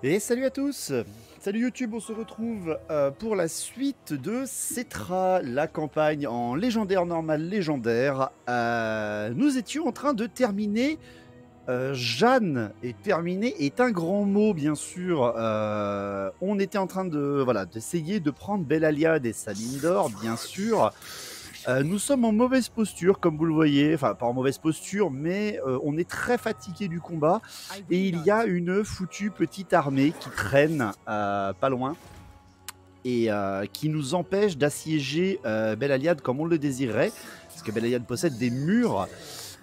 Et salut à tous. Salut YouTube, on se retrouve pour la suite de Cetra, la campagne en légendaire normal légendaire. Nous étions en train de terminer Jeanne, et terminer est un grand mot bien sûr. On était en train de d'essayer de prendre Belle-Aliade et Salindor bien sûr. Nous sommes en mauvaise posture, comme vous le voyez. Enfin, pas en mauvaise posture, mais on est très fatigué du combat. Et il y a une foutue petite armée qui traîne pas loin et qui nous empêche d'assiéger Belle-Aliade comme on le désirait. Parce que Belle-Aliade possède des murs.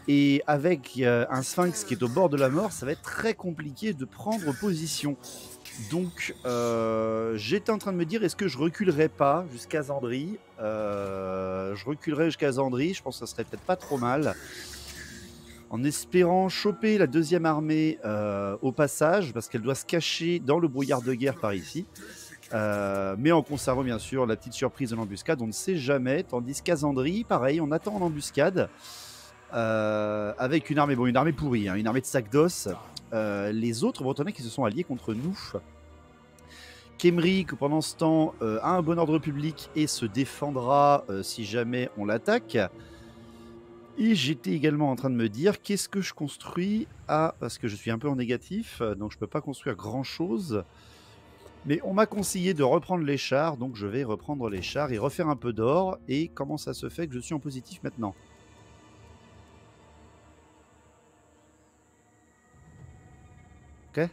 Et avec un sphinx qui est au bord de la mort, ça va être très compliqué de prendre position. Donc, j'étais en train de me dire, est-ce que je reculerais pas jusqu'à Zandri? Je reculerais jusqu'à Zandri, je pense que ça serait peut-être pas trop mal. En espérant choper la deuxième armée au passage, parce qu'elle doit se cacher dans le brouillard de guerre par ici. Mais en conservant bien sûr la petite surprise de l'embuscade, on ne sait jamais. Tandis qu'à Zandri, pareil, on attend en embuscade. Avec une armée, une armée pourrie, hein, une armée de sacs d'os. Les autres Bretonnais qui se sont alliés contre nous. Kemric, pendant ce temps, a un bon ordre public et se défendra si jamais on l'attaque. Et j'étais également en train de me dire, qu'est-ce que je construis? Parce que je suis un peu en négatif, donc je peux pas construire grand-chose. Mais on m'a conseillé de reprendre les chars, donc je vais reprendre les chars et refaire un peu d'or. Et comment ça se fait que je suis en positif maintenant? Ok?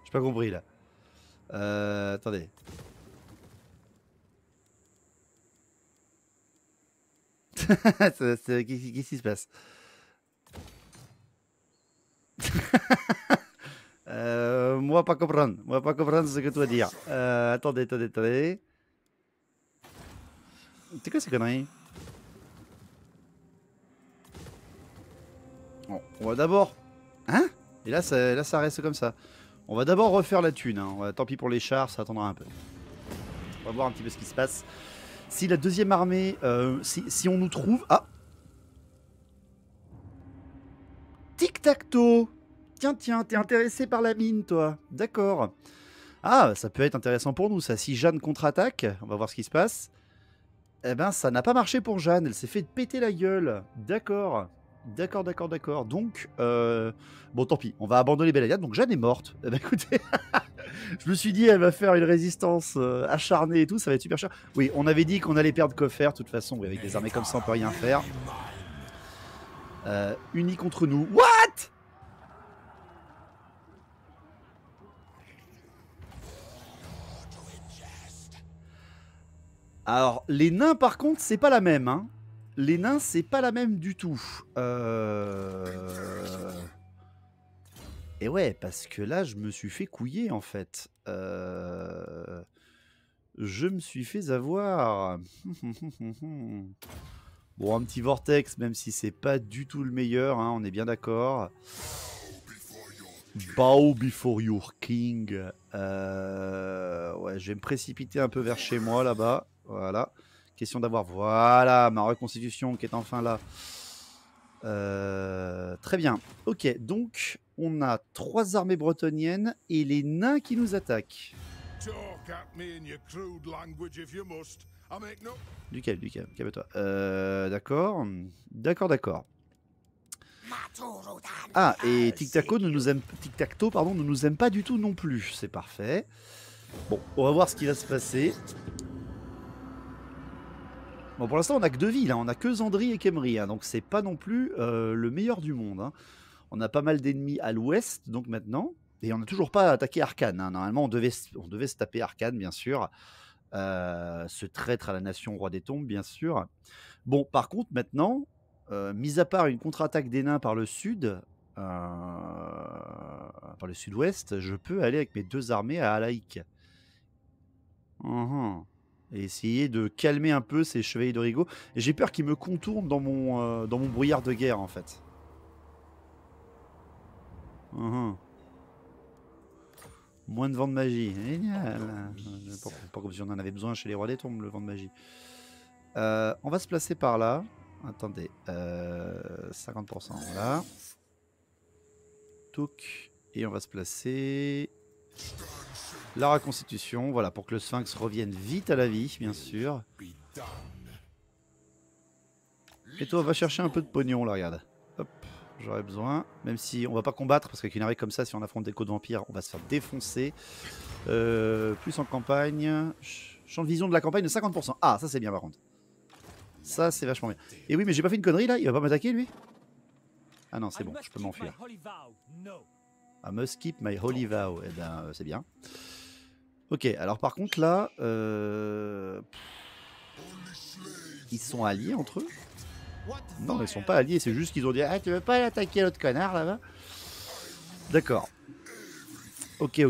J'ai pas compris là. Attendez. Qu'est-ce qui se passe? Moi pas comprendre. Moi pas comprendre ce que tu vas dire. Attendez. C'est quoi ces conneries? Bon, on va d'abord... Hein? Et là ça reste comme ça. On va d'abord refaire la thune. Hein. Tant pis pour les chars, ça attendra un peu. On va voir un petit peu ce qui se passe. Si la deuxième armée... si on nous trouve... Ah! Tic-tac-toe! Tiens, t'es intéressé par la mine, toi. D'accord. Ah, ça peut être intéressant pour nous, ça. Si Jeanne contre-attaque, on va voir ce qui se passe. Eh ben, ça n'a pas marché pour Jeanne. Elle s'est fait péter la gueule. D'accord. Donc, bon, tant pis. On va abandonner Belle-Aliade. Donc, Jeanne est morte. Eh ben, écoutez, je me suis dit, elle va faire une résistance acharnée et tout. Ça va être super cher. Oui, on avait dit qu'on allait perdre Coffer. De toute façon, oui, avec des armées comme ça, on peut rien faire. Unis contre nous. What? Alors, les nains, par contre, c'est pas la même. Hein. Les nains, c'est pas la même du tout. Et ouais, parce que là, je me suis fait couiller, en fait. Je me suis fait avoir. Bon, un petit vortex, même si c'est pas du tout le meilleur, hein, on est bien d'accord. Bow before your king. Ouais, je vais me précipiter un peu vers chez moi, là-bas. Voilà. Question d'avoir, voilà, ma reconstitution qui est enfin là. Très bien. Ok, donc on a 3 armées bretonniennes et les nains qui nous attaquent. Du calme-toi. D'accord. Ah, et Tic-Tac-Toe ne nous aime pas du tout non plus. C'est parfait. Bon, on va voir ce qui va se passer. Bon, pour l'instant, on a que 2 villes. Hein. On a que Zandri et Kemri. Hein, donc, c'est pas non plus le meilleur du monde. Hein. On a pas mal d'ennemis à l'ouest, donc maintenant. Et on n'a toujours pas attaqué Arkane. Hein. Normalement, on devait se taper Arkane, bien sûr. Ce traître à la nation roi des tombes, bien sûr. Bon, par contre, maintenant, mis à part une contre-attaque des nains par le sud, par le sud-ouest, je peux aller avec mes 2 armées à Alaïk. Et essayer de calmer un peu ces chevaliers d'Origo. Et j'ai peur qu'ils me contournent dans mon brouillard de guerre, en fait. Moins de vent de magie. Génial. Pas comme si on en avait besoin chez les rois des tombes, le vent de magie. On va se placer par là. Attendez. 50%. Voilà. Touc. Et on va se placer... La reconstitution, voilà, pour que le sphinx revienne vite à la vie, bien sûr. Et toi, va chercher un peu de pognon, là, regarde. Hop, j'aurais besoin. Même si on va pas combattre, parce qu'avec une armée comme ça, si on affronte des côtes vampires, on va se faire défoncer. Plus en campagne. Champ de vision de la campagne de 50%. Ah, ça c'est bien par contre. Ça c'est vachement bien. Et oui, mais j'ai pas fait une connerie là, il va pas m'attaquer lui? Ah non, c'est bon, je peux m'enfuir. I must keep my holy vow. Eh ben, c'est bien. Ok, alors par contre là... Ils sont alliés entre eux? Non, ils sont pas alliés, c'est juste qu'ils ont dit « Ah, tu veux pas attaquer l'autre connard là-bas ?» D'accord. Ok,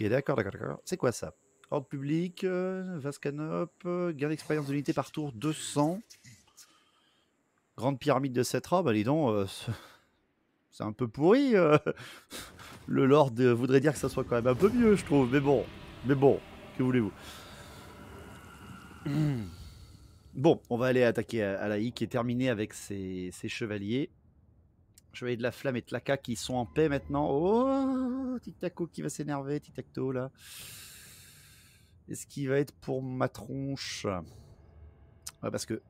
d'accord. C'est quoi ça? Ordre public, Vascanop, gain d'expérience de l'unité par tour 200. Grande pyramide de Cetra, bah dis donc, c'est un peu pourri. Le Lord voudrait dire que ça soit quand même un peu mieux, je trouve. Mais bon, que voulez-vous? Bon, on va aller attaquer Alaï qui est terminé avec ses chevaliers. Chevalier de la Flamme et Tlaka qui sont en paix maintenant. Oh, Tic-Taco qui va s'énerver, Tic-Tac-Toe là. Est-ce qu'il va être pour ma tronche? Ouais, parce que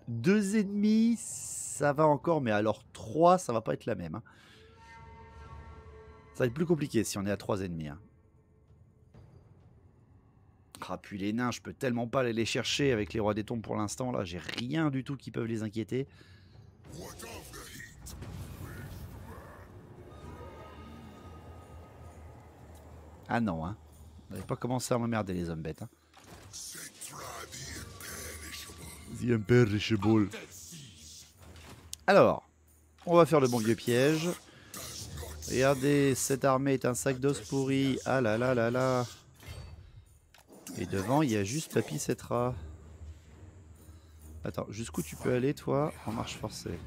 2 ennemis, ça va encore, mais alors 3, ça va pas être la même. Hein. Ça va être plus compliqué si on est à 3 ennemis. Hein. Ah, puis les nains, je peux tellement pas aller les chercher avec les rois des tombes pour l'instant. Là, j'ai rien du tout qui peuvent les inquiéter. Ah non, hein. On n'avait pas commencé à m'emmerder les hommes bêtes. Hein. The Imperishable. Alors, on va faire le bon vieux piège. Regardez, cette armée est un sac d'os pourri. Ah là là là là. Et devant, il y a juste Papy Cetra. Attends, jusqu'où tu peux aller, toi, en marche forcée?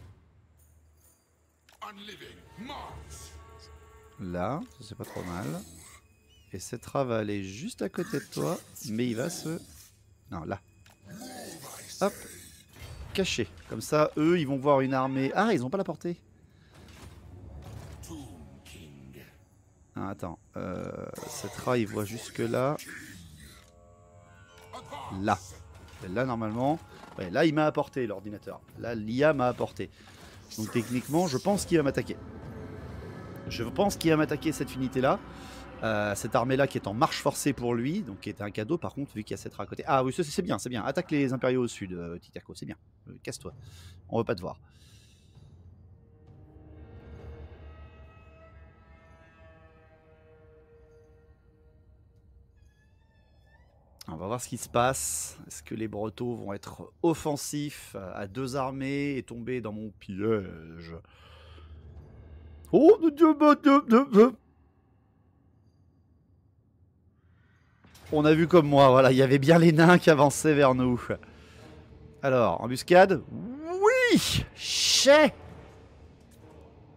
Là, c'est pas trop mal. Et Cetra va aller juste à côté de toi, mais il va se... Non, là. Hop. Caché. Comme ça, eux, ils vont voir une armée... Ah, ils ont pas la portée. Ah, attends. Cetra, il voit jusque là. Là. Là, normalement... Ouais, là, il m'a apporté, l'ordinateur. Là, l'IA m'a apporté. Donc, techniquement, je pense qu'il va m'attaquer. Je pense qu'il va m'attaquer cette unité-là. Cette armée-là qui est en marche forcée pour lui, donc qui est un cadeau par contre, vu qu'il y a cette à côté. Ah oui, c'est bien, c'est bien. Attaque les impériaux au sud, Titaco, c'est bien. Casse-toi. On veut pas te voir. On va voir ce qui se passe. Est-ce que les Bretons vont être offensifs à 2 armées et tomber dans mon piège? Oh mon Dieu, on a vu comme moi, voilà, il y avait bien les nains qui avançaient vers nous. Alors, embuscade? Oui! Chais!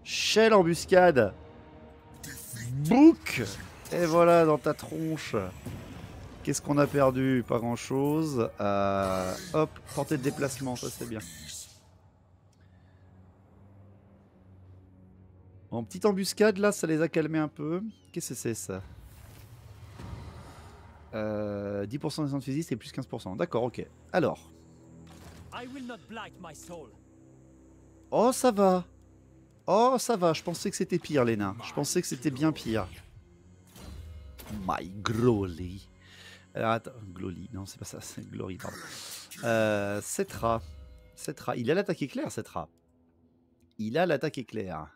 Chais l'embuscade! Bouc! Et voilà, dans ta tronche. Qu'est-ce qu'on a perdu? Pas grand chose. Hop, portée de déplacement, ça c'est bien. En petite embuscade, là, ça les a calmés un peu. Qu'est-ce que c'est ça? 10% des fusistes et plus 15%. D'accord, ok. Alors. Oh, ça va. Oh, ça va. Je pensais que c'était pire, les nains. Je pensais que c'était bien pire. My Glory. Alors, attends. Glory. Non, c'est pas ça. C'est Glory, pardon. Cetra. Cetra. Il a l'attaque éclair, Cetra. Il a l'attaque éclair.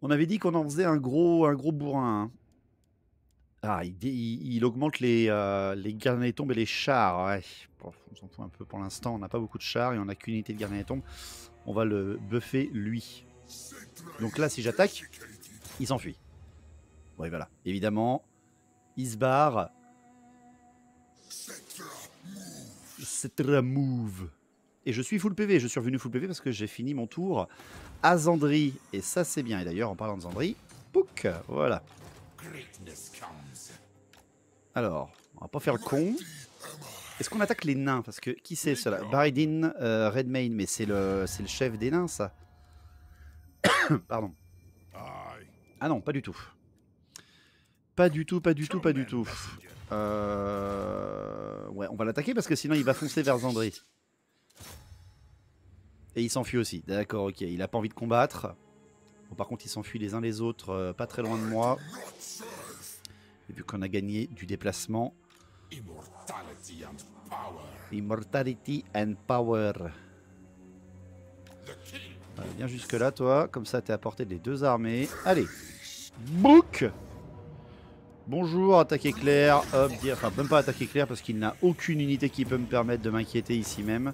On avait dit qu'on en faisait un gros bourrin. Hein. Ah, il augmente les gardiens des tombes et les chars. Ouais. Bon, on s'en fout un peu pour l'instant. On n'a pas beaucoup de chars et on n'a qu'une unité de gardiens des tombes. On va le buffer lui. Donc là, si j'attaque, il s'enfuit. Oui, voilà. Évidemment, il se barre. Cetra move. Et je suis full PV. Je suis revenu full PV parce que j'ai fini mon tour à Zandri. Et ça, c'est bien. Et d'ailleurs, en parlant de Zandri, pouc, voilà. Alors, on va pas faire le con. Est-ce qu'on attaque les nains? Parce que qui c'est cela? Baridin Redmayne, mais c'est le chef des nains, ça. Pardon. Ah non, pas du tout. Pas du tout, pas du tout, pas du tout. Ouais, on va l'attaquer parce que sinon il va foncer vers Zandri. Et il s'enfuit aussi. D'accord, ok. Il a pas envie de combattre. Bon, par contre, il s'enfuit les uns les autres, pas très loin de moi. Et vu qu'on a gagné du déplacement. Immortality and power. Viens jusque là, toi. Comme ça, t'es à portée des deux armées. Allez. Bouc. Bonjour, attaque éclair. Hop, dire. Enfin, même pas attaque éclair parce qu'il n'a aucune unité qui peut me permettre de m'inquiéter ici même.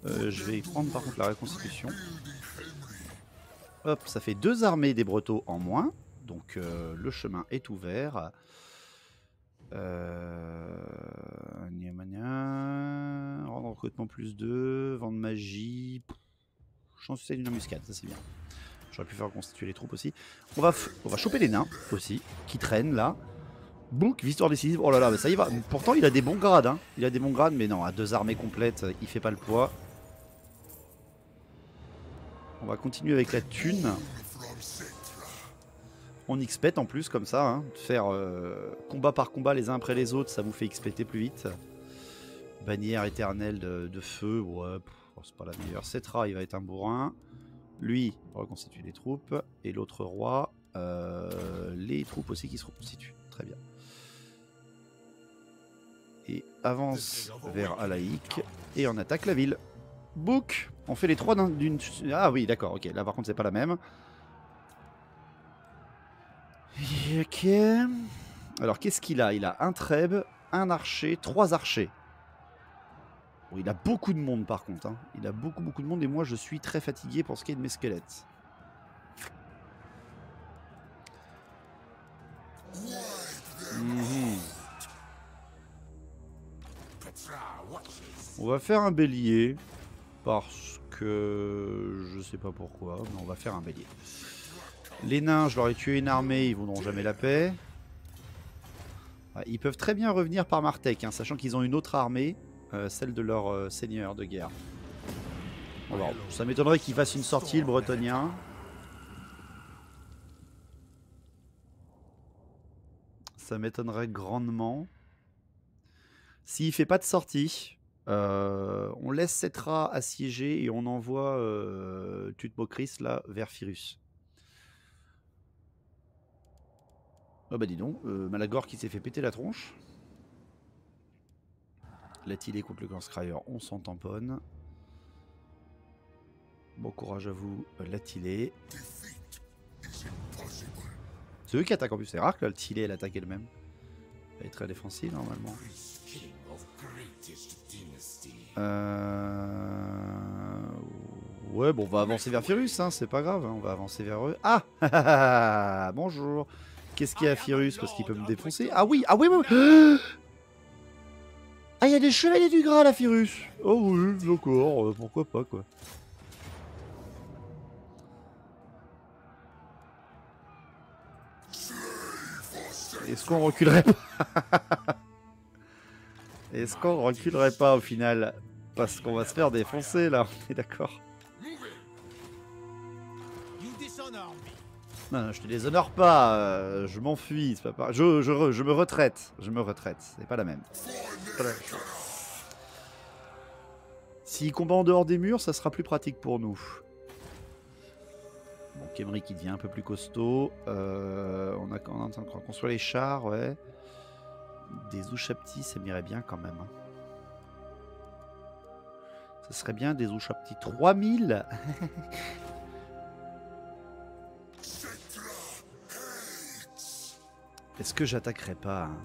Je vais prendre par contre la reconstitution. Hop, ça fait deux armées des Bretons en moins. Donc le chemin est ouvert. Rendre recrutement plus 2. Vendre magie. Chance c'est d'une embuscade, ça c'est bien. J'aurais pu faire reconstituer les troupes aussi. On va choper les nains aussi, qui traînent là. Book, victoire décisive. Oh là là, mais ça y va. Pourtant il a des bons grades. Hein. Il a des bons grades, mais non, à deux armées complètes, il fait pas le poids. On va continuer avec la thune. On XPET en plus comme ça. Hein. Faire combat par combat les uns après les autres, ça vous fait XPT plus vite. Bannière éternelle de feu. Ouais, c'est pas la meilleure. Cetra, il va être un bourrin. Lui, il reconstitue les troupes. Et l'autre roi, les troupes aussi qui se reconstituent. Très bien. Et avance vers Alaïk. Et on attaque la ville. Book. On fait les trois d'une... Ah oui, d'accord, ok. Là, par contre, c'est pas la même. Ok. Alors, qu'est-ce qu'il a? Il a un trèbe, un archer, trois archers. Bon, il a beaucoup de monde, par contre. Hein. Il a beaucoup de monde. Et moi, je suis très fatigué pour ce qui est de mes squelettes. On va faire un bélier. Parce que... je sais pas pourquoi, mais on va faire un bélier. Les nains, je leur ai tué une armée, ils vaudront jamais la paix. Ils peuvent très bien revenir par Martek, hein, sachant qu'ils ont une autre armée, celle de leur seigneur de guerre. Alors, ça m'étonnerait qu'ils fassent une sortie, le bretonien. Ça m'étonnerait grandement. S'il fait pas de sortie, on laisse Cetra assiéger et on envoie Thutmocris là vers Firus. Oh bah dis donc, Malagor qui s'est fait péter la tronche. L'attilé contre le Ganscryer, on s'en tamponne. Bon courage à vous, l'attilé. C'est eux qui attaquent en plus, c'est rare que l'attilé elle attaque elle-même. Elle est très défensive normalement. Ouais, bon, on va avancer vers Firus, hein, c'est pas grave, hein, on va avancer vers eux. Ah bonjour. Qu'est-ce qu'il y a à Firus? Parce qu'il peut me défoncer. Ah oui, ah oui, oui, oui. Ah, il y a des chevaliers du Graal à Firus. Oh oui, d'accord, pourquoi pas, quoi. Est-ce qu'on reculerait pas? Est-ce qu'on reculerait pas au final? Parce qu'on va se faire défoncer là, on est d'accord. Non, je te déshonore pas, je m'enfuis, c'est pas pareil. Je me retraite, c'est pas la même. Pas la même chose. S'il combat en dehors des murs, ça sera plus pratique pour nous. Bon, Khemri qui devient un peu plus costaud. On est en train de construire les chars, ouais. Des Ushabti, ça m'irait bien quand même. Hein. Ça serait bien des Ushabti 3000. Est-ce que j'attaquerai pas hein,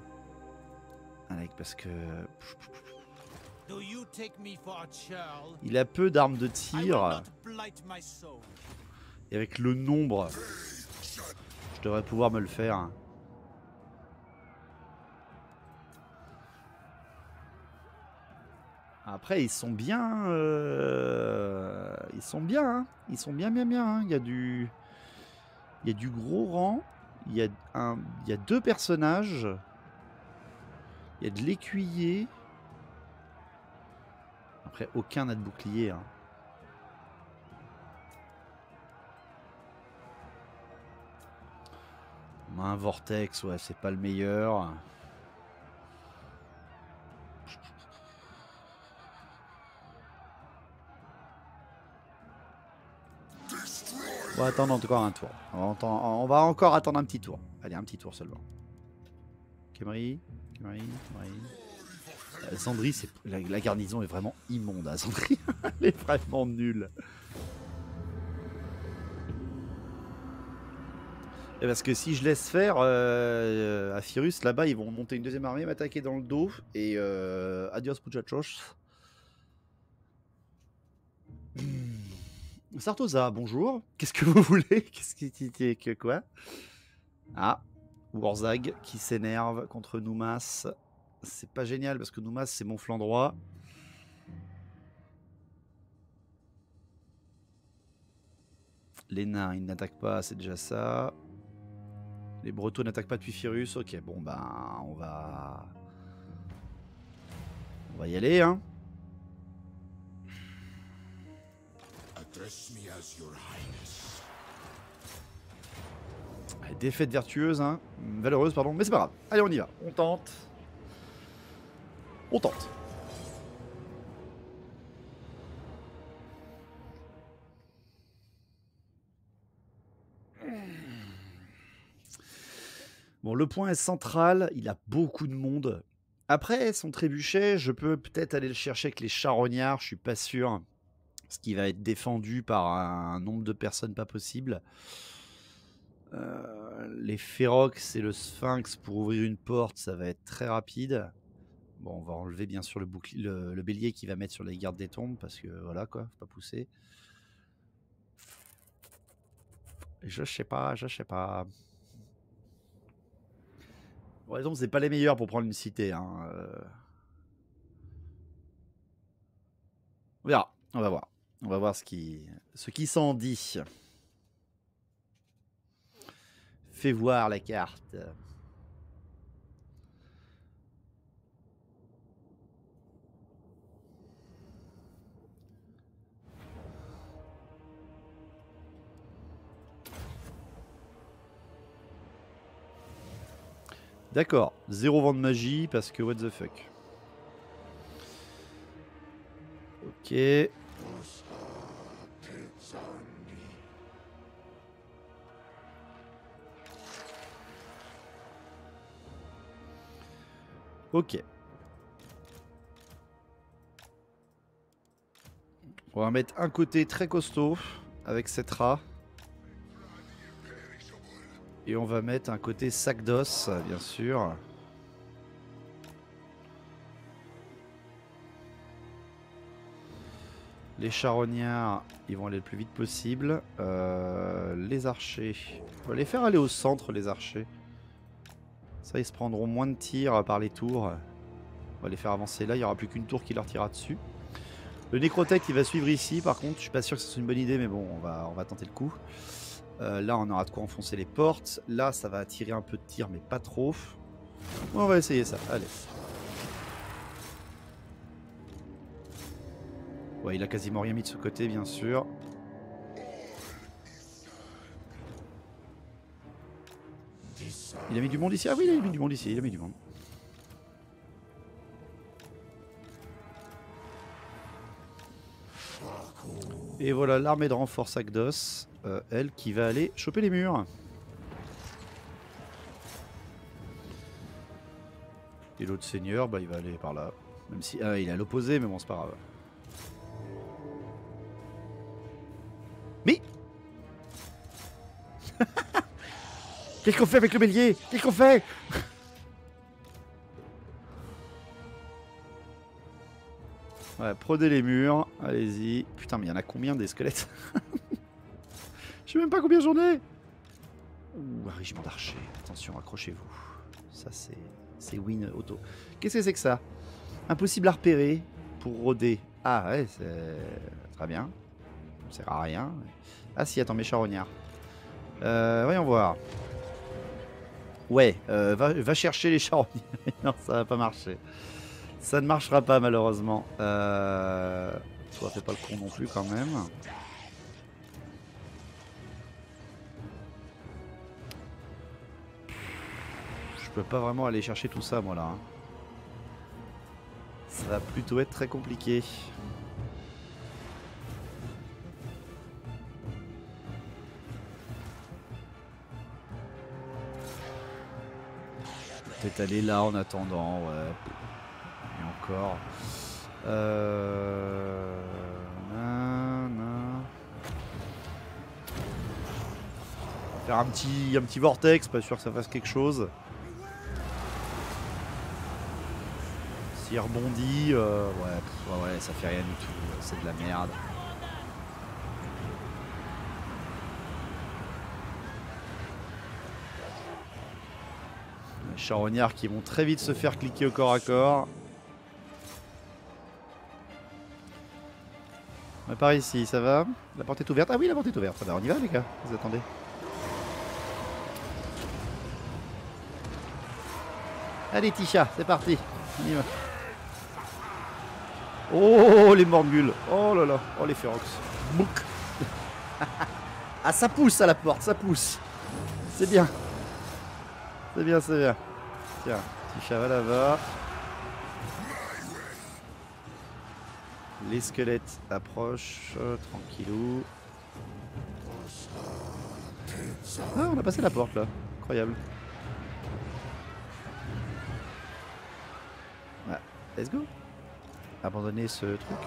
Alec, parce que... Il a peu d'armes de tir. Et avec le nombre, je devrais pouvoir me le faire. Après, ils sont bien. Ils sont bien. Hein. Ils sont bien. Hein. Il y a du gros rang. Il y a deux personnages. Il y a de l'écuyer. Après, aucun n'a de bouclier. Hein. On a un vortex, ouais, c'est pas le meilleur. On va attendre encore un tour. On va encore attendre un petit tour. Allez, un petit tour seulement. Khemri. Sandri, la garnison est vraiment immonde à Sandri. Elle est vraiment nulle. Et parce que si je laisse faire à Firus, là-bas, ils vont monter une deuxième armée, m'attaquer dans le dos. Et adios muchachos. Sartosa, bonjour. Qu'est-ce que vous voulez? Qu'est-ce que quoi? Ah, Warzag qui s'énerve contre Noumas. C'est pas génial parce que Noumas c'est mon flanc droit. Les nains ils n'attaquent pas, c'est déjà ça. Les Bretons n'attaquent pas depuis Firus. Ok, bon ben on va y aller hein. Allez, défaite vertueuse hein, valeureuse pardon, mais c'est pas grave. Allez on y va, on tente. On tente. Bon, le point est central, il a beaucoup de monde. Après, son trébuchet, je peux peut-être aller le chercher avec les charognards, je suis pas sûr. Ce qui va être défendu par un nombre de personnes pas possible. Les Férox et le Sphinx pour ouvrir une porte, ça va être très rapide. Bon, on va enlever bien sûr le bélier qui va mettre sur les gardes des tombes parce que voilà quoi, faut pas pousser. Je sais pas. Bon, les tombes, c'est pas les meilleurs pour prendre une cité. Hein. On verra, on va voir. On va voir ce qui s'en dit. Fais voir la carte. D'accord, 0 vent de magie parce que what the fuck. Ok. Ok. On va mettre un côté très costaud avec cette rat. Et on va mettre un côté sac d'os, bien sûr. Les charognards, ils vont aller le plus vite possible. Les archers, on va les faire aller au centre, les archers. Ça, ils se prendront moins de tirs par les tours. On va les faire avancer là, il n'y aura plus qu'une tour qui leur tirera dessus. Le nécrotect, il va suivre ici, par contre, je suis pas sûr que ce soit une bonne idée, mais bon, on va tenter le coup. Là, on aura de quoi enfoncer les portes. Là, ça va attirer un peu de tir, mais pas trop. On va essayer ça, allez. Ouais, il a quasiment rien mis de ce côté, bien sûr. Il a mis du monde ici? Ah oui, il a mis du monde ici, il a mis du monde. Et voilà l'armée de renfort Sagdos, elle qui va aller choper les murs. Et l'autre seigneur, bah, il va aller par là. Même si il est à l'opposé, mais bon, c'est pas grave. Mais qu'est-ce qu'on fait avec le bélier? Qu'est-ce qu'on fait? Ouais, prenez les murs, allez-y. Putain, mais il y en a combien des squelettes? Je sais même pas combien j'en ai. Ouh, un régiment d'archers. Attention, accrochez-vous. Ça, c'est win auto. Qu'est-ce que c'est que ça? Impossible à repérer pour rôder. Ah ouais, c'est très bien. Ça sert à rien. Ah si, attends, mes charognards. Voyons voir. Ouais, va chercher les charognards. Non, ça va pas marcher. Ça ne marchera pas malheureusement. Toi, fais pas le con non plus quand même. Je peux pas vraiment aller chercher tout ça moi là. Hein. Ça va plutôt être très compliqué. Peut-être aller là en attendant, ouais. Et encore. Faire un petit vortex, pas sûr que ça fasse quelque chose. S'il rebondit, ouais, ça fait rien du tout, c'est de la merde. Les charognards qui vont très vite se faire cliquer au corps à corps. Par ici, ça va? La porte est ouverte? Ah oui, la porte est ouverte. On y va les gars, vous attendez. Allez Tisha, c'est parti. On y va. Oh les morgules. Oh là là. Oh les férox. Bouc. Ah ça pousse à la porte, ça pousse. C'est bien. C'est bien, c'est bien. Tiens, Tisha va là-bas. Les squelettes approchent, tranquillou. Ah, on a passé la porte là. Incroyable. Ah, let's go. Abandonner ce truc.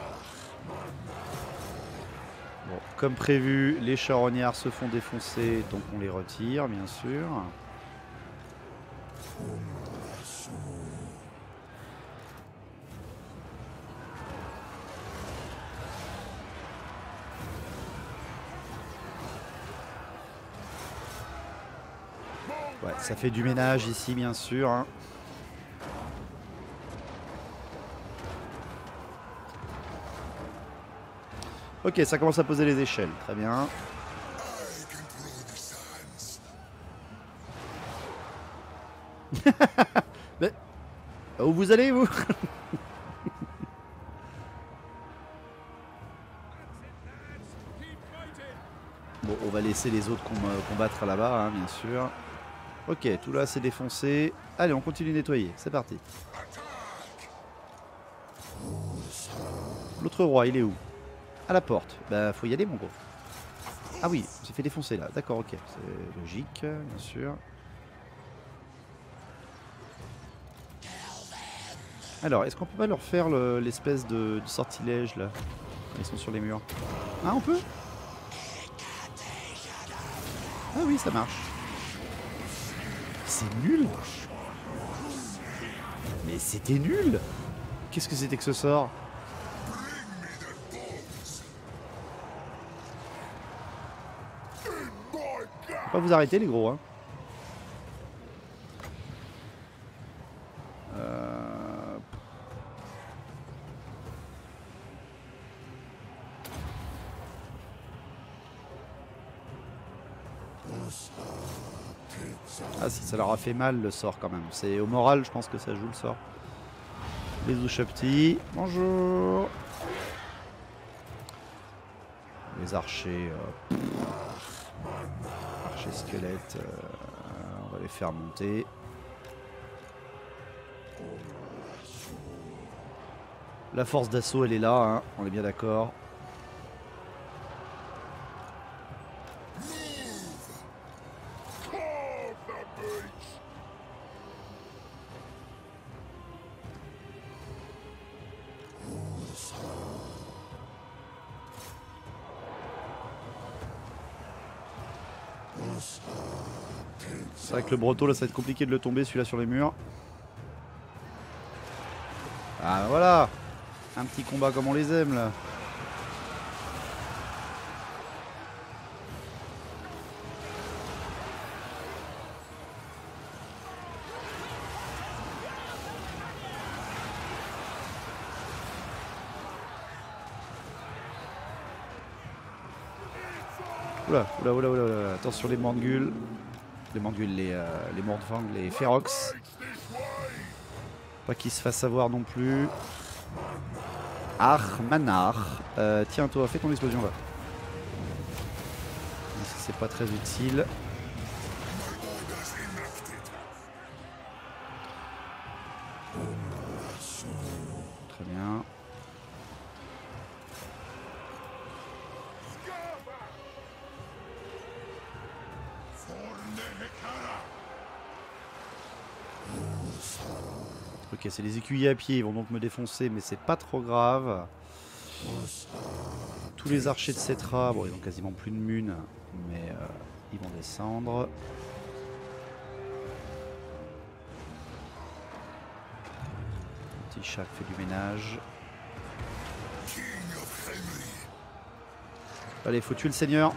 Bon, comme prévu, les charognards se font défoncer, donc on les retire, bien sûr. Ouais, ça fait du ménage ici, bien sûr. Hein. Ok, ça commence à poser les échelles. Très bien. Mais où vous allez, vous? Bon, on va laisser les autres combattre là-bas, hein, bien sûr. Ok, tout là c'est défoncé. Allez, on continue de nettoyer. C'est parti. L'autre roi, il est où? À la porte. Bah, faut y aller, mon gros. Ah oui, on s'est fait défoncer là. D'accord, ok. C'est logique, bien sûr. Alors, est-ce qu'on peut pas leur faire l'espèce de sortilège là? Ils sont sur les murs. Ah, on peut? Ah oui, ça marche. C'est nul. Mais c'était nul. Qu'est-ce que c'était que ce sort? Faut pas vous arrêter les gros hein. Ah si, ça leur a fait mal le sort quand même. C'est au moral, je pense que ça joue le sort. Les Ushapti. Bonjour. Les archers. Archers squelettes. On va les faire monter. La force d'assaut, elle est là, hein, on est bien d'accord. C'est vrai que le Breton, là, ça va être compliqué de le tomber, celui-là, sur les murs. Ah, voilà. Un petit combat comme on les aime, là. Oula, oula, oula, oula, oula. Attention les Morguls. Les Morguls, les Mordfang, les Ferox. Pas qu'il se fasse avoir non plus. Manar. Tiens toi, fais ton explosion là. C'est pas très utile. Très bien. Ok, c'est les écuyers à pied, ils vont donc me défoncer, mais c'est pas trop grave. Tous les archers de Cetra, bon, ils ont quasiment plus de mun, mais ils vont descendre. Petit chat fait du ménage. Allez, faut tuer le seigneur.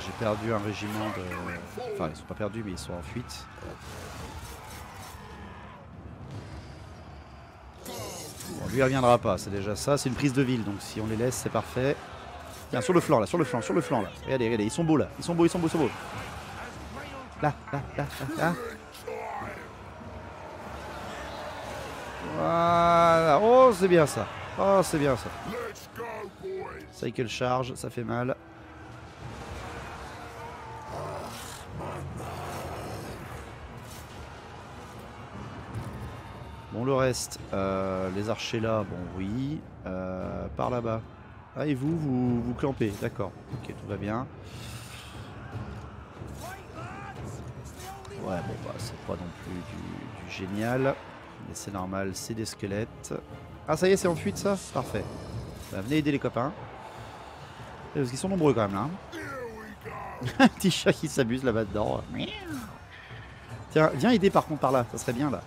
J'ai perdu un régiment de... Enfin, ils sont pas perdus, mais ils sont en fuite. Bon, lui, il reviendra pas, c'est déjà ça. C'est une prise de ville, donc si on les laisse, c'est parfait. Tiens, sur le flanc, là, sur le flanc, sur le flanc, là. Regardez, regardez, ils sont beaux, là. Ils sont beaux, ils sont beaux, ils sont beaux. Là, là, là, là, là. Voilà. Oh, c'est bien ça. Oh, c'est bien ça. Cycle charge, ça fait mal. Bon, le reste, les archers là, bon, oui. Par là-bas. Ah, et vous clampez, d'accord. Ok, tout va bien. Ouais, bon, bah, c'est pas non plus du génial. Mais c'est normal, c'est des squelettes. Ah, ça y est, c'est en fuite, ça? Parfait. Bah, venez aider les copains. Parce qu'ils sont nombreux quand même là. Un petit chat qui s'abuse là-bas dedans. Tiens, viens aider par contre par là, ça serait bien là.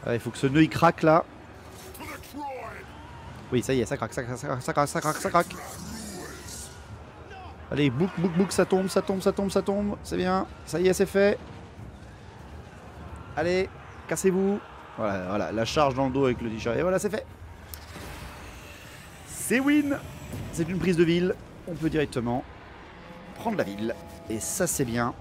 Il faut que ce nœud il craque là. Oui, ça y est, ça craque, ça craque, ça craque, ça craque, ça craque, ça craque. Allez, bouc, bouc, bouc, ça tombe, ça tombe, ça tombe, ça tombe. C'est bien, ça y est, c'est fait. Allez, cassez-vous. Voilà, voilà, la charge dans le dos avec le t-shirt. Et voilà, c'est fait. C'est win. C'est une prise de ville. On peut directement prendre la ville. Et ça, c'est bien.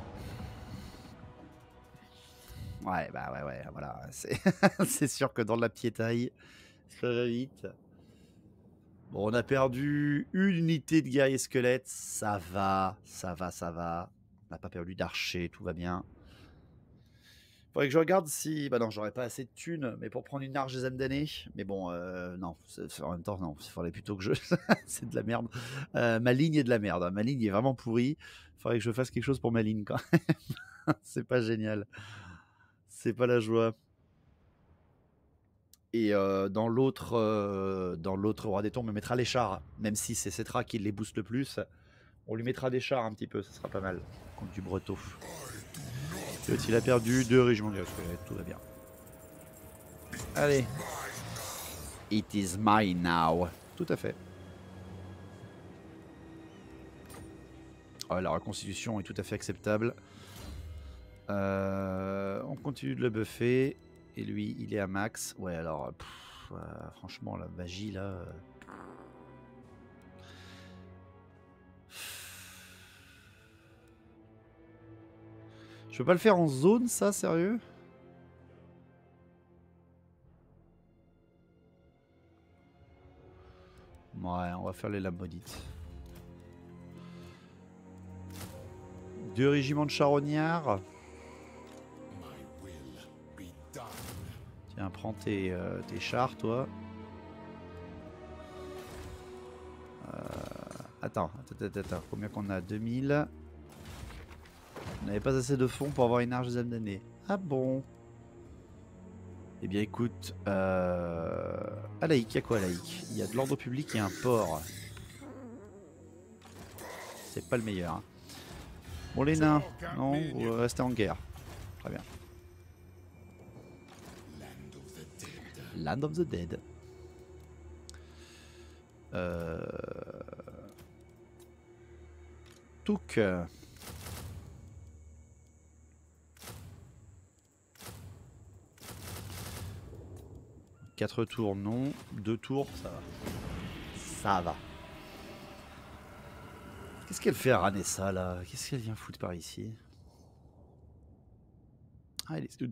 Ouais, bah ouais, voilà. C'est sûr que dans la piétaille, ça va vite. Bon, on a perdu une unité de guerriers squelettes. Ça va, ça va, ça va. On n'a pas perdu d'archers, tout va bien. Faudrait que je regarde si... Bah non, j'aurais pas assez de thunes, mais pour prendre une arche des âmes damnées. Mais bon, non. En même temps, non. Il faudrait plutôt que je... C'est de la merde. Ma ligne est de la merde. Hein. Ma ligne est vraiment pourrie. Il faudrait que je fasse quelque chose pour ma ligne quand même. C'est pas génial. C'est pas la joie. Et dans l'autre Roi des Tombes, on mettra les chars. Même si c'est Cetra qui les booste le plus, on lui mettra des chars un petit peu. Ça sera pas mal. Contre du Breton. Il a perdu 2 régiments de squelettes, tout va bien. Allez. It is mine now. Tout à fait. Oh, la reconstitution est tout à fait acceptable. On continue de le buffer. Et lui, il est à max. Ouais, alors, franchement, la magie là. Je peux pas le faire en zone, ça, sérieux? Ouais, on va faire les lames maudites. 2 régiments de charognards. Tiens, prends tes chars, toi. Attends. Combien qu'on a? 2000. On n'avait pas assez de fonds pour avoir une arche des âmes damnées. Ah bon? Eh bien écoute, à Laïc, il y a quoi à Laïc? Il y a de l'ordre public et un port. C'est pas le meilleur. Hein. Bon les nains, non, vous restez en guerre. Très bien. Land of the Dead. Touk. 4 tours, non. 2 tours, ça va. Ça va. Qu'est-ce qu'elle fait à Ranessa là? Qu'est-ce qu'elle vient foutre par ici? Ah, elle est...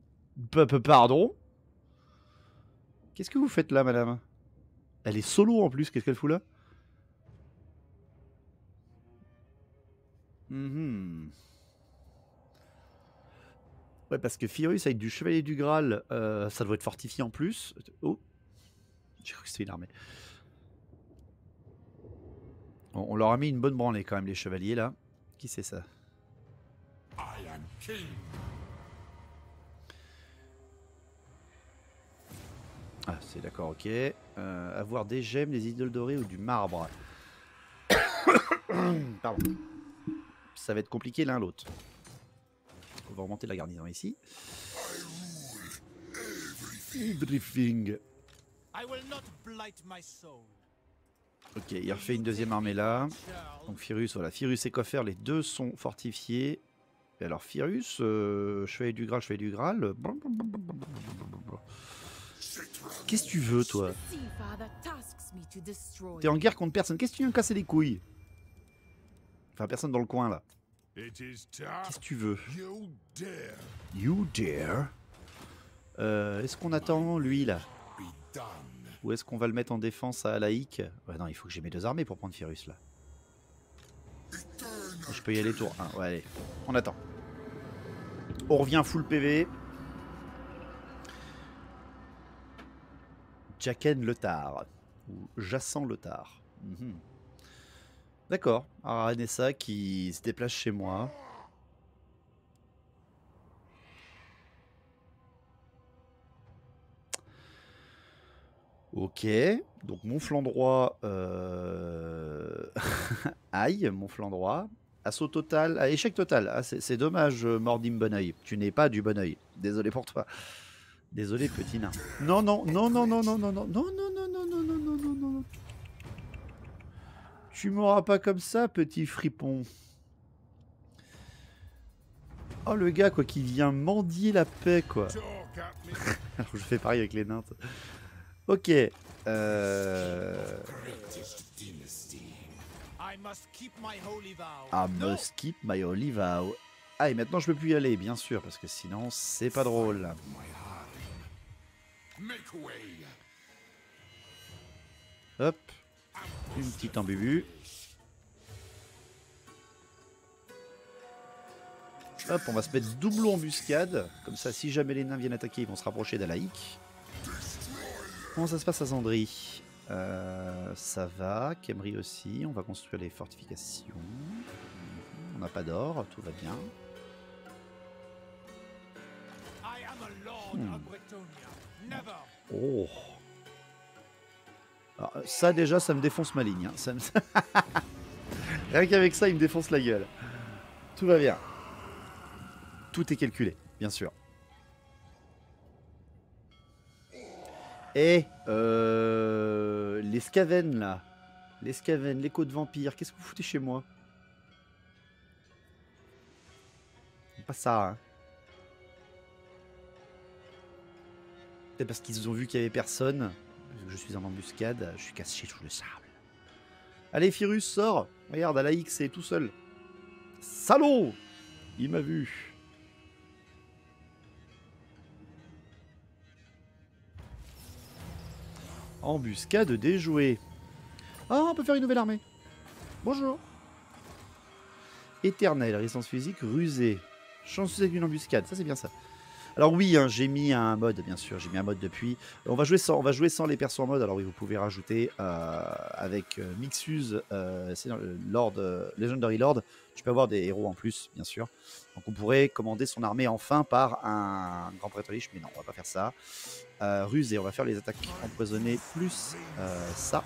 Pardon? Qu'est-ce que vous faites là, madame? Elle est solo en plus, qu'est-ce qu'elle fout là? Ouais, parce que Firius avec du Chevalier du Graal, ça doit être fortifié en plus. Oh, j'ai cru que c'était une armée. On leur a mis une bonne branlée quand même, les chevaliers là. Qui c'est ça? Ah, c'est d'accord, ok. Avoir des gemmes, des idoles dorées ou du marbre. Pardon. Ça va être compliqué l'un l'autre. On va remonter la garnison ici. Everything. Ok, il refait une deuxième armée là. Donc Firus, voilà, Firus et Coffer, les deux sont fortifiés. Et alors Firus, Chevalier du Graal. Qu'est-ce que tu veux, toi? T'es en guerre contre personne. Qu'est-ce que tu viens me casser les couilles? Enfin, personne dans le coin là. Qu'est-ce que tu veux? You dare? Est-ce qu'on attend lui là? Ou est-ce qu'on va le mettre en défense à Alaïk? Ouais, non, il faut que j'ai mes deux armées pour prendre Firus là. Je peux y aller tour 1. Ouais, allez, on attend. On revient full PV. Jaken Letard. Ou Jacent Letard. D'accord. Aranessa qui se déplace chez moi. Ok. Donc mon flanc droit... Aïe, mon flanc droit. Assaut total. Ah, échec total. Ah, c'est dommage, Mordim Boneuil. Tu n'es pas du Boneuil. Désolé pour toi. Désolé, petit nain. Non, non, non, non, non, non, non, non, non, non, non, non, non, non, non, non, non. Tu m'auras pas comme ça, petit fripon. Oh, le gars, quoi, qui vient mendier la paix, quoi. Alors, je fais pareil avec les nains. Ok. I must keep my holy vow. Ah, et maintenant, je peux plus y aller, bien sûr, parce que sinon, c'est pas drôle. Hop. Une petite embubu. Hop, on va se mettre double embuscade. Comme ça, si jamais les nains viennent attaquer, ils vont se rapprocher d'Alaïk. Comment ça se passe à Zandri? Ça va. Kemri aussi. On va construire les fortifications. On n'a pas d'or. Tout va bien. Oh. Alors, ça, déjà, ça me défonce ma ligne. Hein. Ça me... Rien qu'avec ça, il me défonce la gueule. Tout va bien. Tout est calculé, bien sûr. Et les Skaven là. Les Skaven, l'écho de vampire. Qu'est-ce que vous foutez chez moi? Pas ça, hein. Peut-être parce qu'ils ont vu qu'il y avait personne. Je suis en embuscade. Je suis caché sous le sable. Allez, Firus, sors. Regarde, Alaïk, c'est tout seul. Salaud! Il m'a vu. Embuscade déjouée. Ah, on peut faire une nouvelle armée. Bonjour. Éternel, résistance physique, rusée. Chance avec une embuscade, ça c'est bien ça. Alors oui, hein, j'ai mis un mode, bien sûr, j'ai mis un mode depuis. On va jouer sans les persos en mode. Alors oui, vous pouvez rajouter avec Mixus, c'est Lord, Legendary Lord. Tu peux avoir des héros en plus, bien sûr. Donc on pourrait commander son armée enfin par un grand prêtre riche, mais non, on va pas faire ça. Rusé, on va faire les attaques empoisonnées plus ça.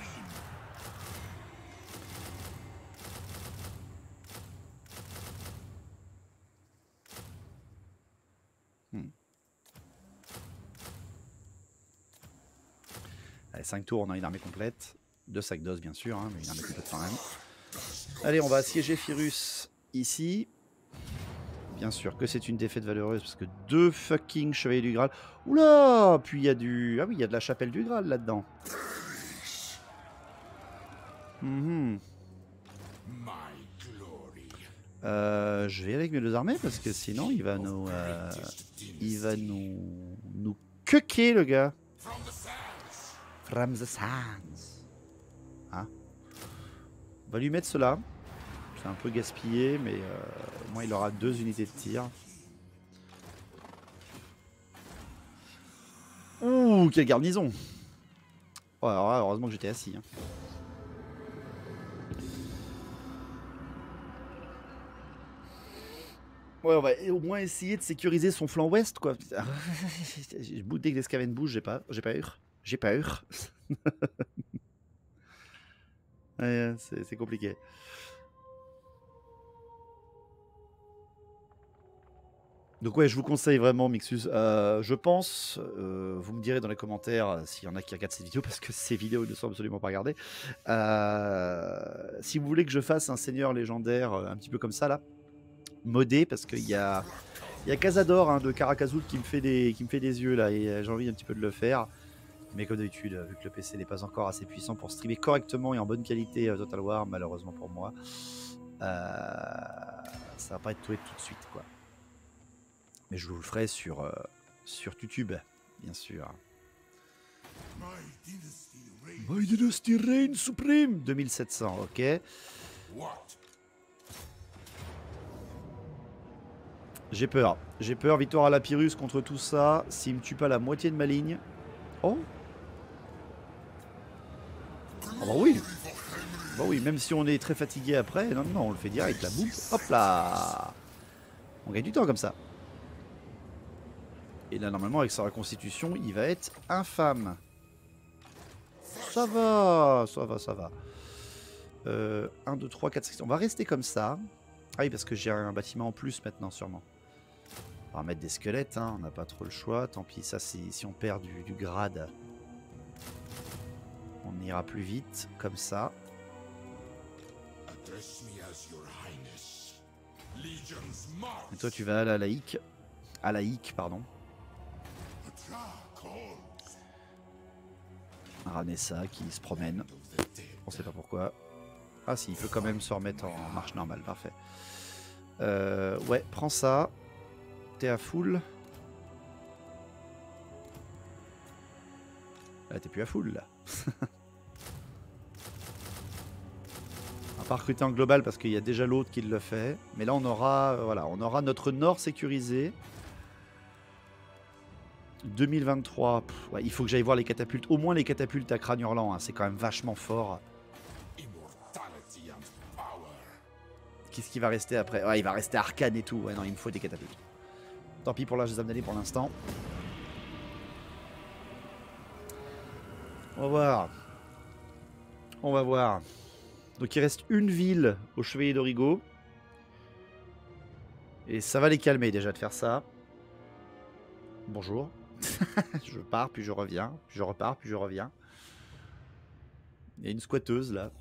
Allez, 5 tours, on a une armée complète. 2 sacs d'os, bien sûr, hein, mais il y en a un petit peu de temps même. Allez, on va assiéger Firus ici. Bien sûr que c'est une défaite valeureuse parce que 2 fucking chevaliers du Graal. Oula! Puis il y a du... Ah oui, il y a de la chapelle du Graal là-dedans. Je vais avec mes 2 armées parce que sinon il va nous... il va nous cuquer le gars. From the sands. Hein? On va lui mettre cela. C'est un peu gaspillé, mais au moins il aura 2 unités de tir. Ouh, quelle garnison! Oh, alors là, heureusement que j'étais assis. Hein. Ouais, on va au moins essayer de sécuriser son flanc ouest, quoi. Dès que les Skaven bougent, j'ai peur. J'ai peur. Ouais, c'est compliqué. Donc ouais, je vous conseille vraiment Mixus. Je pense, vous me direz dans les commentaires s'il y en a qui regardent cette vidéo, parce que ces vidéos ne sont absolument pas regardées. Si vous voulez que je fasse un seigneur légendaire un petit peu comme ça là, modé, parce qu'il y a Cazador hein, de Karakazul qui me fait des yeux là, et j'ai envie un petit peu de le faire. Mais comme d'habitude, vu que le PC n'est pas encore assez puissant pour streamer correctement et en bonne qualité Total War, malheureusement pour moi, ça va pas être tout de suite quoi. Mais je vous le ferai sur YouTube, bien sûr. My Dynasty reign supreme 2700, ok. J'ai peur, victoire à la Pyrrhus contre tout ça. S'il me tue pas la moitié de ma ligne. Oh. Ah bah oui. Bah oui, même si on est très fatigué après, non, on le fait direct, la boum. Hop là. On gagne du temps comme ça. Et là, normalement, avec sa reconstitution, il va être infâme. Ça va. 1, 2, 3, 4, 5. On va rester comme ça. Ah oui, parce que j'ai un bâtiment en plus maintenant, sûrement. On va mettre des squelettes, hein. On n'a pas trop le choix. Tant pis, ça, si on perd du grade, on ira plus vite, comme ça. Et toi, tu vas à la laïque. À laïque, pardon. Ranessa qui se promène. On sait pas pourquoi. Ah si, il peut quand même se remettre en marche normale, parfait. Ouais, prends ça. T'es à full. Là, t'es plus à full, là. On va pas recruter en global parce qu'il y a déjà l'autre qui le fait. Mais là, on aura, voilà, on aura notre nord sécurisé. 2023. Pff, ouais, il faut que j'aille voir les catapultes. Au moins les catapultes à crâne hurlant. Hein, c'est quand même vachement fort. Qu'est-ce qui va rester après? Ouais, il va rester arcane et tout. Ouais, non, il me faut des catapultes. Tant pis pour l'âge des Amnalés pour l'instant. On va voir. On va voir. Donc il reste une ville au Chevalier d'Origo. Et ça va les calmer déjà de faire ça. Bonjour. Je pars, puis je reviens. Puis je repars, puis je reviens. Il y a une squatteuse là.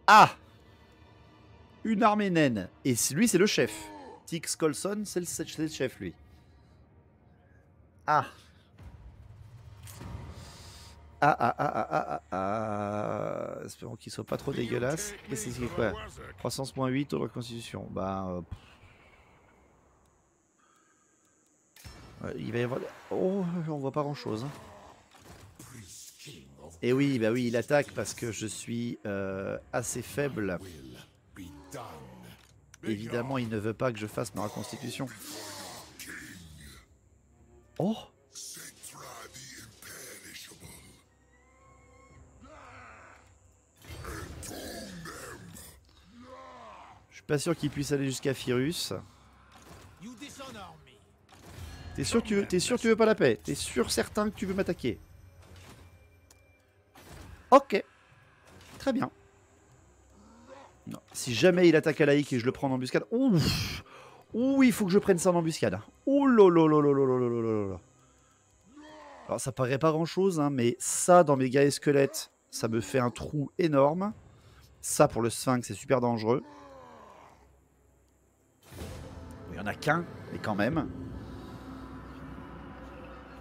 Ah! Une armée naine. Et lui, c'est le chef. Tix Colson, c'est le chef, lui. Ah. Espérons qu'il soit pas trop dégueulasse. Et c'est quoi? Croissance -8, taux de reconstitution. Bah. Il va y avoir. Oh, on voit pas grand chose. Hein. Et oui, bah oui, il attaque parce que je suis assez faible. Évidemment, il ne veut pas que je fasse ma reconstitution. Oh! Je suis pas sûr qu'il puisse aller jusqu'à Firus. T'es sûr que tu veux pas la paix? T'es sûr certain que tu veux m'attaquer? Ok. Très bien. Non. Si jamais il attaque à Laïc et je le prends en embuscade... Ouf! Ouh, il faut que je prenne ça en embuscade. Ouh lolololololololololol. Alors ça paraît pas grand chose, hein, mais ça dans mes gars et squelettes, ça me fait un trou énorme. Ça pour le sphinx c'est super dangereux. Il y en a qu'un, mais quand même.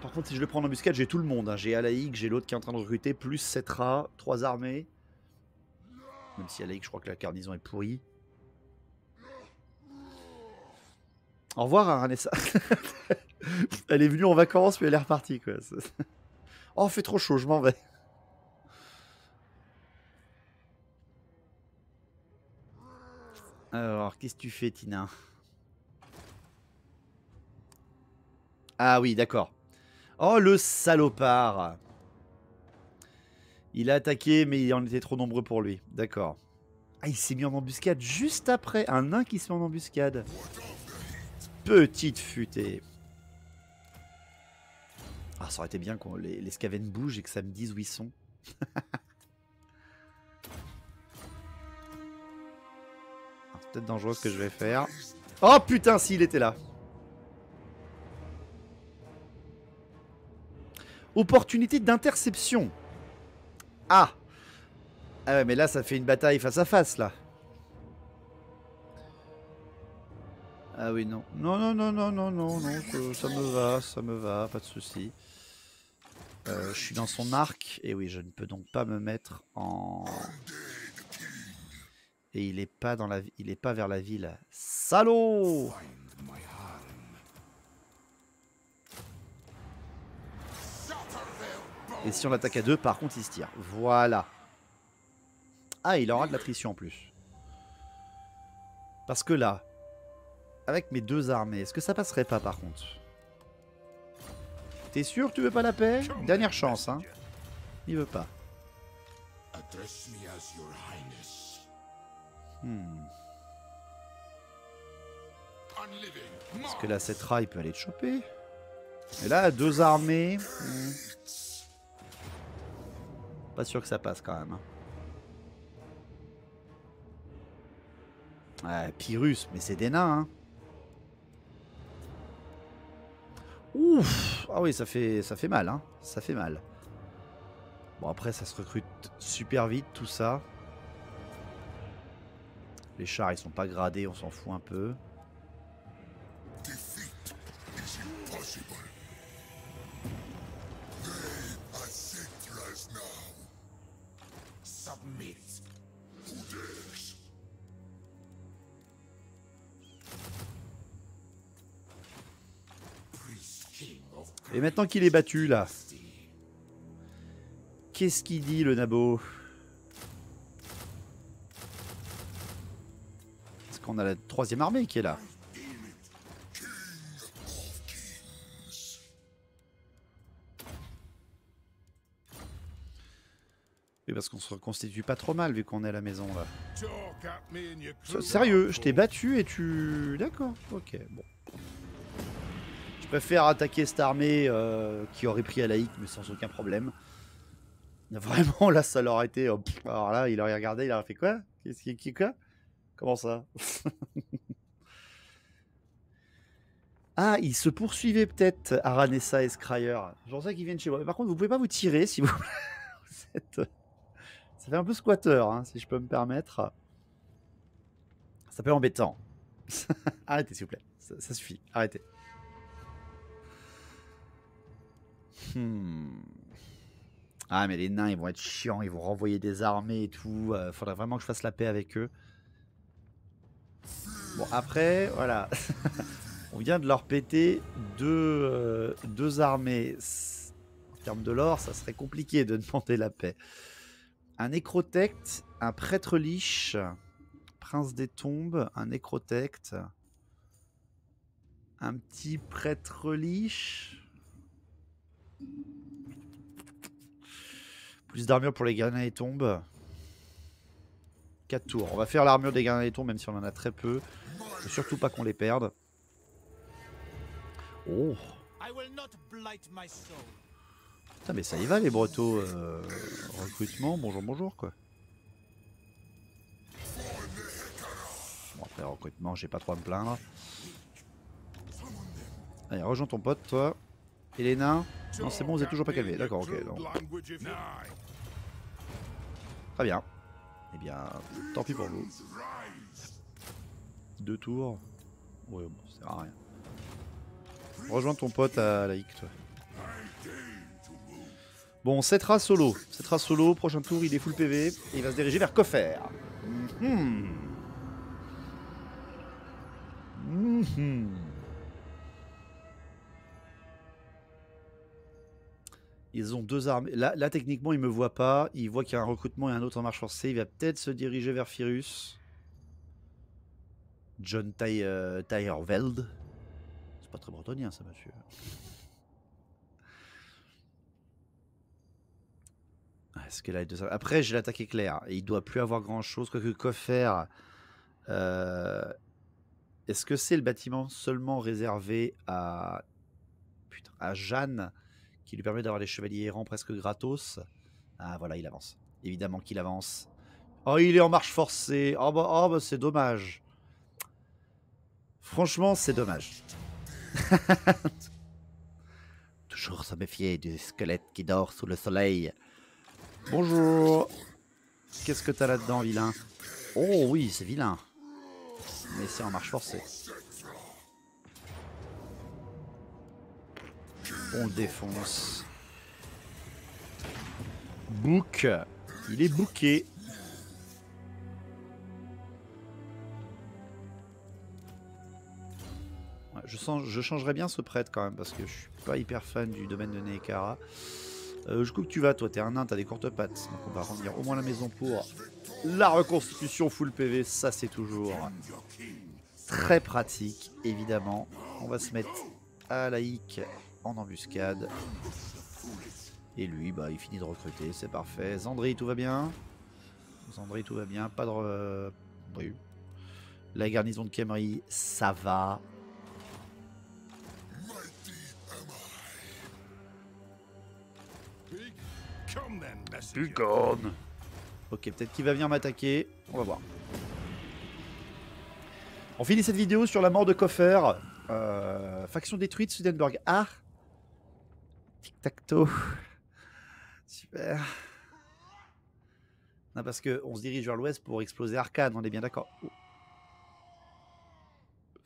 Par contre si je le prends en embuscade, j'ai tout le monde. Hein. J'ai Alaïk, j'ai l'autre qui est en train de recruter, plus 7 rats, 3 armées. Même si Alaïk, je crois que la garnison est pourrie. Au revoir Aranessa. Elle est venue en vacances puis elle est repartie quoi. Oh, fait trop chaud, je m'en vais. Alors, qu'est-ce que tu fais, Tina? Ah oui, d'accord. Oh, le salopard. Il a attaqué, mais il en était trop nombreux pour lui. D'accord. Ah, il s'est mis en embuscade juste après. Un nain qui se met en embuscade. Petite futée. Ah, ça aurait été bien que les Skaven bougent et que ça me dise où ils sont. C'est peut-être dangereux ce que je vais faire. Oh putain, s'il était là. Opportunité d'interception. Ah. Ah ouais, mais là, ça fait une bataille face à face, là. Ah oui, non. Non, non, non, non, non, non, non, ça me va, pas de souci. Je suis dans son arc, et oui, je ne peux donc pas me mettre en... Et il est pas dans la, il est pas vers la ville. Salaud! Et si on l'attaque à deux, par contre, il se tire. Voilà. Ah, il aura de l'attrition en plus. Parce que là, avec mes deux armées, est-ce que ça passerait pas par contre? T'es sûr que tu veux pas la paix? Dernière chance, hein. Il veut pas. Parce que là, cette rail peut aller te choper. Et là, deux armées. Pas sûr que ça passe quand même. Ouais, Pyrrhus, mais c'est des nains, hein. Ouf! Ah oui, ça fait mal, hein. Ça fait mal. Bon, après, ça se recrute super vite, tout ça. Les chars, ils sont pas gradés, on s'en fout un peu. Et maintenant qu'il est battu, là, qu'est-ce qu'il dit, le nabo? Parce qu'on a la troisième armée qui est là. Oui, parce qu'on se reconstitue pas trop mal vu qu'on est à la maison, là. Sérieux, je t'ai battu et tu... D'accord, ok, bon. Je préfère attaquer cette armée qui aurait pris Alaïk, mais sans aucun problème. Vraiment, là, ça leur a été... alors là, il aurait regardé, il aurait fait quoi? Qu'est-ce qui... Quoi? Comment ça? Ah, ils se poursuivaient peut-être, Aranessa et Scryer. Je pensais qu'ils viennent chez moi. Par contre, vous pouvez pas vous tirer si vous... vous êtes... Ça fait un peu squatter, hein, si je peux me permettre. Ça peut être embêtant. Arrêtez, s'il vous plaît. Ça suffit. Arrêtez. Ah, mais les nains, ils vont être chiants. Ils vont renvoyer des armées et tout. Faudrait vraiment que je fasse la paix avec eux. Bon, après, voilà. On vient de leur péter deux armées. En termes de lore, ça serait compliqué de demander la paix. Un nécrotecte, un prêtre liche, prince des tombes, un nécrotecte, un petit prêtre liche. Plus d'armure pour les gardiens des tombes. 4 tours. On va faire l'armure des gardiens des tombes même si on en a très peu. Faut surtout pas qu'on les perde. Oh. Putain mais ça y va les bretos. Recrutement, bonjour bonjour quoi. Bon après recrutement j'ai pas trop à me plaindre. Allez, rejoins ton pote, toi. Et les nains? Non, c'est bon, vous êtes toujours pas calmés. D'accord, ok. Non. Très bien. Eh bien, tant pis pour vous. 2 tours. Ouais, bon, ça sert à rien. Rejoins ton pote à la hic, toi. Bon, Cetra solo. Cetra solo, prochain tour, il est full PV. Et il va se diriger vers Koffer. Ils ont 2 armées. Là, techniquement, il me voit pas. Il voit qu'il y a un recrutement et un autre en marche forcée. Il va peut-être se diriger vers Firus. John Tyrveld. C'est pas très bretonien, ça, monsieur. Est-ce que là, après, j'ai l'attaque éclair. Et il doit plus avoir grand-chose. Quoique Koffer... Est-ce que c'est le bâtiment seulement réservé à... Putain, à Jeanne, qui lui permet d'avoir les chevaliers errants presque gratos? Ah, voilà, il avance. Évidemment qu'il avance. Oh, il est en marche forcée. Oh bah c'est dommage. Franchement, c'est dommage. Toujours se méfier du squelette qui dort sous le soleil. Bonjour. Qu'est-ce que t'as là-dedans, vilain? Oh oui, c'est vilain. Mais c'est en marche forcée. On le défonce. Book. Il est booké. Ouais, je changerais bien ce prêtre quand même parce que je suis pas hyper fan du domaine de Neekara. Jusqu'où que tu vas, toi? T'es un nain, t'as des courtes pattes. Donc on va revenir au moins à la maison pour la reconstitution full PV. Ça, c'est toujours très pratique, évidemment. On va se mettre à la hic en embuscade. Et lui, bah, il finit de recruter, c'est parfait. Zandri, tout va bien? Zandri, tout va bien. Pas de... Oui. La garnison de Khemri, ça va. Pugon. Ok, peut-être qu'il va venir m'attaquer. On va voir. On finit cette vidéo sur la mort de Koffer. Faction détruite, Swedenborg. Ah, tic-tac-toe. Super. Non, parce qu'on se dirige vers l'ouest pour exploser Arcane, on est bien d'accord. Oh.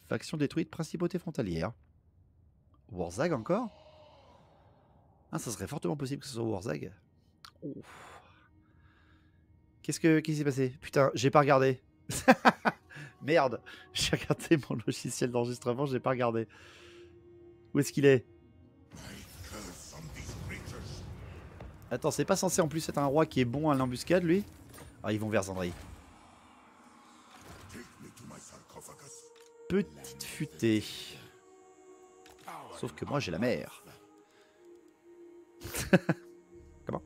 Faction détruite, principauté frontalière. Warzag encore? Ah, ça serait fortement possible que ce soit Warzag. Oh. Qu'est-ce qui s'est passé? Putain, j'ai pas regardé. Merde, j'ai regardé mon logiciel d'enregistrement, j'ai pas regardé. Où est-ce qu'il est? Attends, c'est pas censé en plus être un roi qui est bon à l'embuscade, lui? Ah, ils vont vers Zandri. Petite futée. Sauf que moi, j'ai la mer. Comment?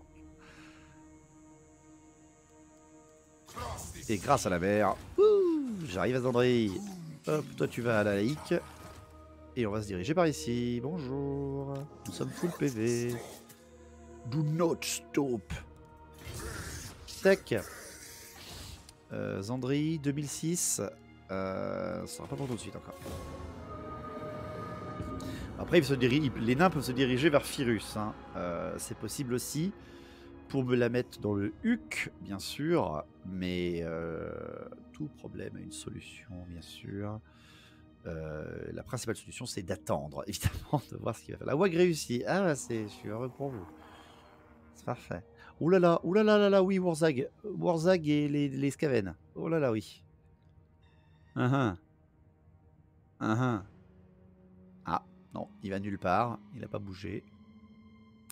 Et grâce à la mer, j'arrive à Zandri. Hop, toi tu vas à la laïque. Et on va se diriger par ici. Bonjour. Nous sommes full PV. Do not stop. Tac. Zandri 2006. Ça sera pas pour tout de suite encore. Après, les nains peuvent se diriger vers Firus. Hein. C'est possible aussi. Pour me la mettre dans le HUC, bien sûr. Mais tout problème a une solution, bien sûr. La principale solution, c'est d'attendre, évidemment, de voir ce qu'il va faire. La WAG réussit. Ah, je suis heureux pour vous. C'est parfait. Ouh là là, oui, Warzag. Warzag et les Skaven. Oh là là, oui. Ah, non, il va nulle part. Il n'a pas bougé.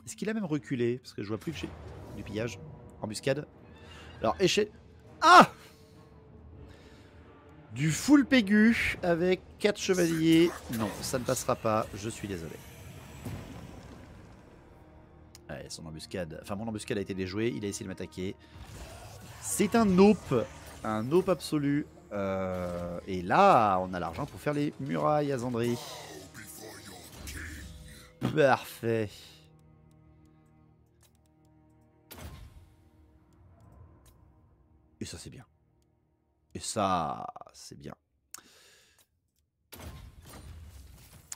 Est-ce qu'il a même reculé? Parce que je vois plus que j'ai du pillage. Embuscade. Alors, échec. Ah! Du full pégu avec 4 chevaliers. Non, ça ne passera pas. Je suis désolé. Ouais, son embuscade. Enfin, mon embuscade a été déjouée. Il a essayé de m'attaquer. C'est un nope. Un nope absolu. Et là, on a l'argent pour faire les murailles à Zandri. Parfait. Et ça, c'est bien. Et ça, c'est bien.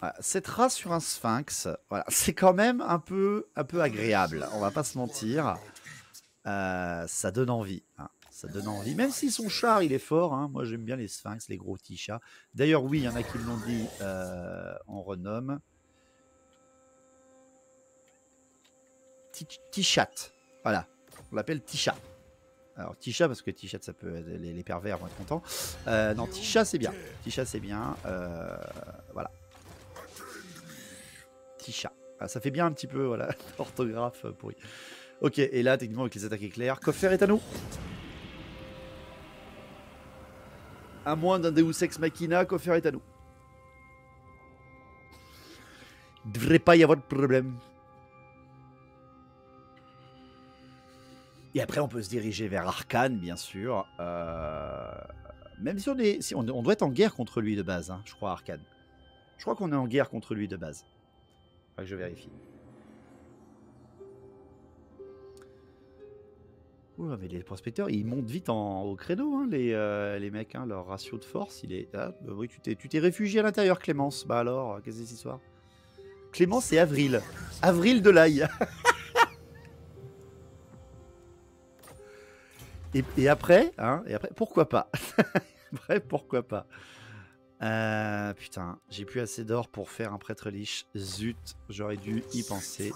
Voilà, Cetra sur un sphinx, voilà, c'est quand même un peu agréable, on va pas se mentir. Ça donne envie, hein, ça donne envie. Même si son char il est fort, hein, moi j'aime bien les sphinx, les gros petits chats. D'ailleurs oui, il y en a qui me l'ont dit, on renomme. Tichat, voilà, on l'appelle Tichat. Alors Tisha parce que Tichat ça peut les pervers vont être contents. Non, Tisha c'est bien, Tisha c'est bien, voilà. Tisha. Ah, ça fait bien un petit peu, voilà, orthographe pourri. Ok, et là, techniquement, avec les attaques éclairs, Koffer est à nous. À moins d'un Deus Ex Machina, Koffer est à nous. Il ne devrait pas y avoir de problème. Et après, on peut se diriger vers Arcane, bien sûr. Même si on doit être en guerre contre lui de base, hein, je crois, Arcane. Je crois qu'on est en guerre contre lui de base. Faudrait que je vérifie. Ouais, mais les prospecteurs, ils montent vite au créneau, hein, les mecs. Hein, leur ratio de force, il est... Ah, bah oui, tu t'es réfugié à l'intérieur, Clémence. Bah alors, qu'est-ce que c'est cette histoire? Clémence et Avril. Avril de l'ail. et après, hein, et après, pourquoi pas? Après, pourquoi pas? Putain, j'ai plus assez d'or pour faire un prêtre liche. Zut, j'aurais dû y penser.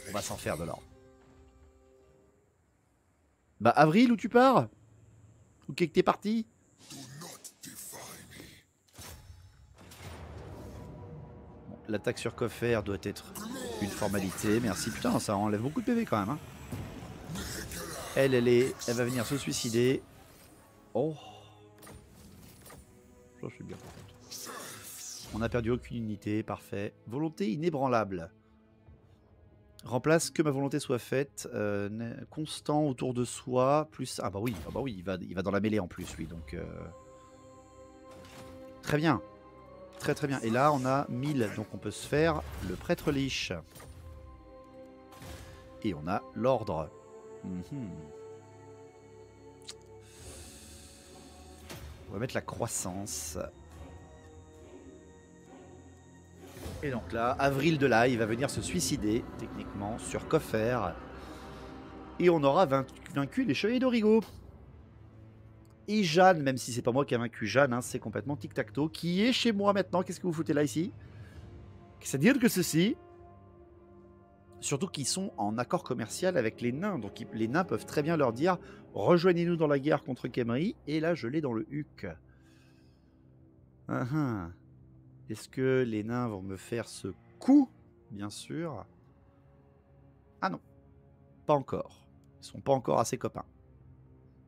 On va s'en faire de l'or. Bah, Avril, où tu pars? Où qu'est-ce que t'es parti? Bon, l'attaque sur Koffer doit être une formalité. Merci, putain, ça enlève beaucoup de PV quand même. Hein. Elle va venir se suicider. Oh. Je suis bien contente. On n'a perdu aucune unité, parfait. Volonté inébranlable. Remplace que ma volonté soit faite. Constant autour de soi. Plus. Ah bah oui, il va dans la mêlée en plus, lui. Donc. Très bien. Très très bien. Et là, on a 1000. Donc on peut se faire le prêtre liche. Et on a l'ordre. On va mettre la croissance. Et donc là, Avril de là, il va venir se suicider, techniquement, sur Koffer. Et on aura vaincu les chevaliers d'Origo. Et Jeanne, même si c'est pas moi qui a vaincu Jeanne, hein, c'est complètement tic-tac-toe, qui est chez moi maintenant. Qu'est-ce que vous foutez là, ici? C'est-à-dire que ceci... Surtout qu'ils sont en accord commercial avec les nains. Donc les nains peuvent très bien leur dire « Rejoignez-nous dans la guerre contre Khemri. » Et là, je l'ai dans le huc. Est-ce que les nains vont me faire ce coup? Bien sûr. Ah non. Pas encore. Ils sont pas encore assez copains.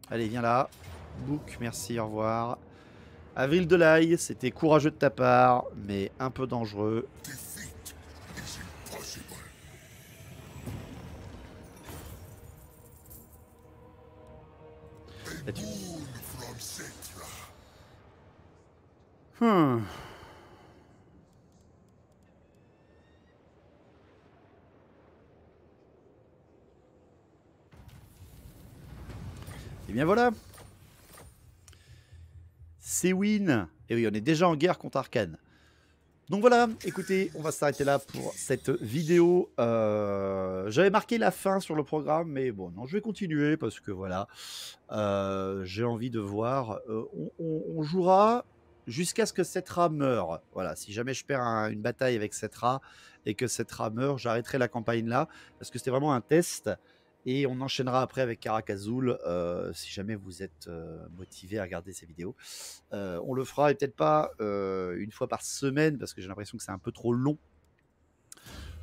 Allez, viens là. Book, merci, au revoir. Avril de l'ail, c'était courageux de ta part, mais un peu dangereux. Là-dessus. Et bien voilà. C'est win. Et oui, on est déjà en guerre contre Arcane. Donc voilà, écoutez, on va s'arrêter là pour cette vidéo. J'avais marqué la fin sur le programme, mais bon, non, je vais continuer parce que voilà, j'ai envie de voir. On jouera jusqu'à ce que Cetra meure. Voilà, si jamais je perds une bataille avec Cetra et que Cetra meurt, j'arrêterai la campagne là parce que c'était vraiment un test. Et on enchaînera après avec Karakazul si jamais vous êtes motivé à regarder ces vidéos. On le fera et peut-être pas une fois par semaine parce que j'ai l'impression que c'est un peu trop long.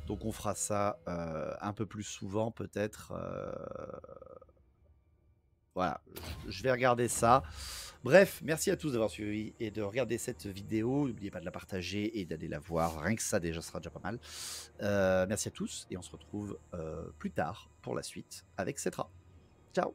Donc on fera ça un peu plus souvent peut-être. Voilà, je vais regarder ça. Bref, merci à tous d'avoir suivi et de regarder cette vidéo. N'oubliez pas de la partager et d'aller la voir. Rien que ça déjà sera déjà pas mal. Merci à tous et on se retrouve plus tard pour la suite avec Cetra. Ciao.